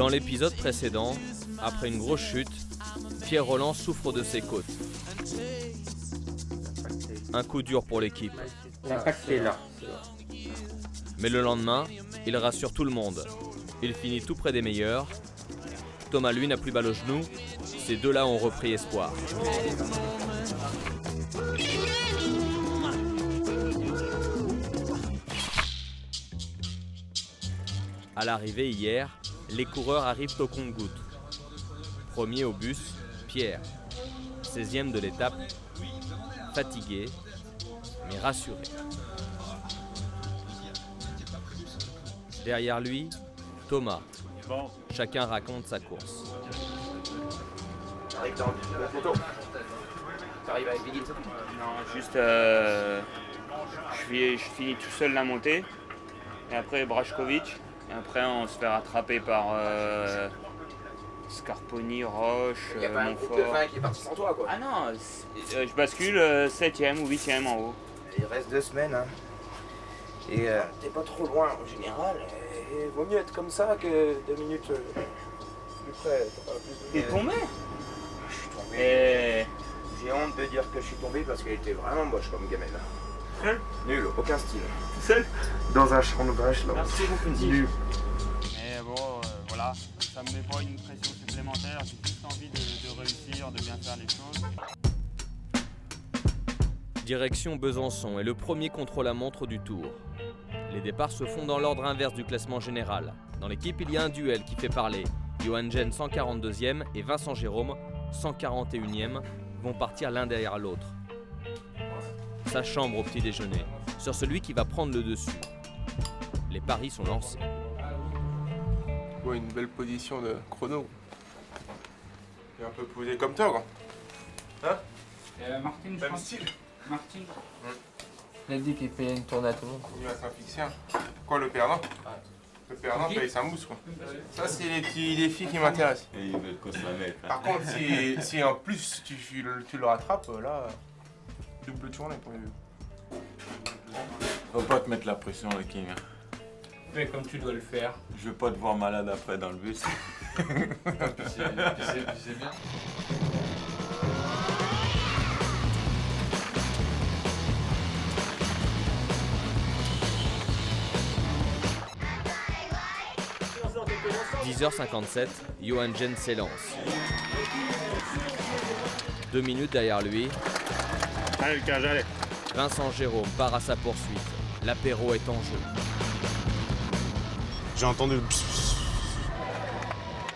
Dans l'épisode précédent, après une grosse chute, Pierre Rolland souffre de ses côtes. Un coup dur pour l'équipe. L'impact est là. Mais le lendemain, il rassure tout le monde. Il finit tout près des meilleurs. Thomas, lui, n'a plus mal au genou. Ces deux-là ont repris espoir. À l'arrivée hier, les coureurs arrivent au compte-gouttes. Premier au bus, Pierre. 16e de l'étape, fatigué, mais rassuré. Derrière lui, Thomas. Chacun raconte sa course. T'arrives dans la photo. T'arrives avec Wiggins. Non, juste je finis tout seul la montée. Et après Brajkovic. Et après on se fait rattraper par Scarponi, Roche, Il n'y a pas un groupe de 20 qui est parti sans toi, quoi. Ah non, je bascule 7e ou 8e en haut. Il reste 2 semaines, hein. Et t'es pas trop loin en général. Et vaut mieux être comme ça que 2 minutes plus près. T'as pas plus de... T'es tombé? Je suis tombé. Et... J'ai honte de dire que je suis tombé parce qu'elle était vraiment moche comme gamelle. Seul? Nul, aucun style. Seul? Dans un champ de vache, là. Merci beaucoup. Nul. Mais bon, voilà, ça me met pas une pression supplémentaire. J'ai juste envie de réussir, de bien faire les choses. Direction Besançon est le premier contre-la-montre du Tour. Les départs se font dans l'ordre inverse du classement général. Dans l'équipe, il y a un duel qui fait parler. Johan Gen 142e et Vincent Jérôme 141e vont partir l'un derrière l'autre. Sa chambre au petit déjeuner, sur celui qui va prendre le dessus. Les paris sont lancés. Ouais, une belle position de chrono. Et un peu posé comme toi, quoi. Hein? Martin, je Même pense. style. Martin. Il a dit qu'il payait une tournée à tout le monde. Il va s'en fixer un. Quoi, le perdant? Le perdant paye sa mousse, quoi. Ça, c'est les petits défis qui m'intéressent. Et il veut qu'on se la mette. Par contre, si en plus tu le rattrapes, là, double tournée pour les deux. Faut pas te mettre la pression, le King. Mais comme tu dois le faire. Je veux pas te voir malade après dans le bus. C'est bien. 10h57, Johan Gen s'élance. 2 minutes derrière lui, Allez, le cage, allez. Vincent Jérôme part à sa poursuite. L'apéro est en jeu. J'ai entendu le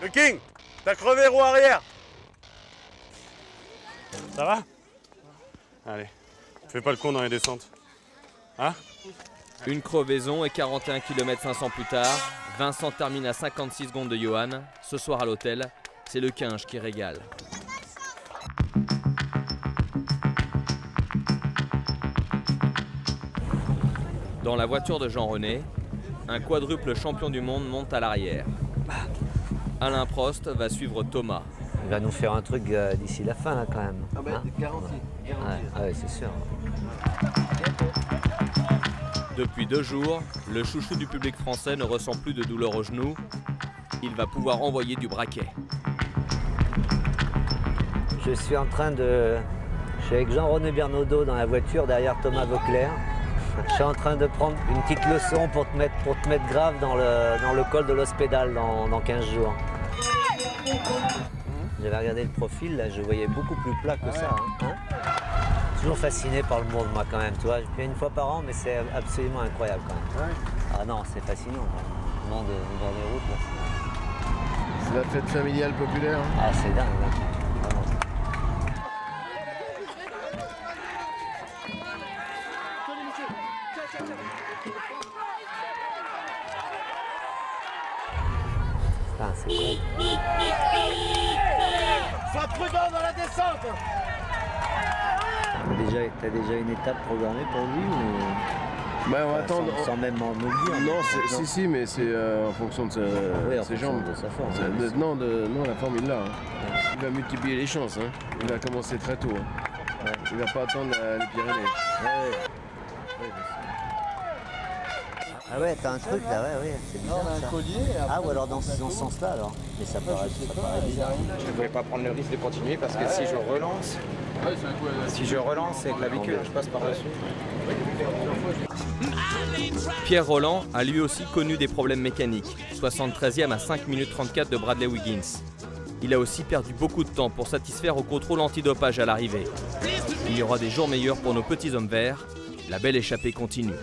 Le King, t'as crevé roue arrière. Ça va? Allez, fais pas le con dans les descentes. Hein? Une crevaison et 41 km 500 plus tard, Vincent termine à 56 secondes de Johan. Ce soir à l'hôtel, c'est le Quinge qui régale. Dans la voiture de Jean-René, un quadruple champion du monde monte à l'arrière. Alain Prost va suivre Thomas. Il va nous faire un truc d'ici la fin, là, quand même. Ah bah, garanti. Ouais, c'est sûr. Depuis 2 jours, le chouchou du public français ne ressent plus de douleur au genou. Il va pouvoir envoyer du braquet. Je suis avec Jean-René Bernaudot dans la voiture derrière Thomas Vauclair. Je suis en train de prendre une petite leçon pour te mettre grave dans le col de l'Hospédal dans 15 jours. J'avais regardé le profil, là, je voyais beaucoup plus plat que ça. Hein. Toujours fasciné par le monde, moi, quand même. Tu vois, je fais une fois par an, mais c'est absolument incroyable, quand même. Ah non, c'est fascinant. Le monde dans les routes, là. C'est la fête familiale populaire. Hein. Ah, c'est dingue, là. Vraiment. Ah, c'est cool. Sois prudent dans la descente. T'as déjà une étape programmée pour lui ou... Bah, on va attendre. Sans même me le dire. Non, si, mais c'est en fonction de Oui, en ses fonction jambes. de sa force. Non, la forme il l'a. Hein. Il va multiplier les chances. Hein. Il va commencer très tôt. Hein. Ouais. Il va pas attendre les Pyrénées. Ouais. Ouais, Ah ouais, t'as un truc là, ouais, c'est bizarre ça. Ah, ou alors dans ce sens-là alors. Mais ça paraît bizarre. Je ne voulais pas prendre le risque de continuer parce que si je relance, c'est clavicule, je passe par-dessus. Pierre Rolland a lui aussi connu des problèmes mécaniques, 73e à 5 minutes 34 de Bradley Wiggins. Il a aussi perdu beaucoup de temps pour satisfaire au contrôle antidopage à l'arrivée. Il y aura des jours meilleurs pour nos petits hommes verts. La belle échappée continue.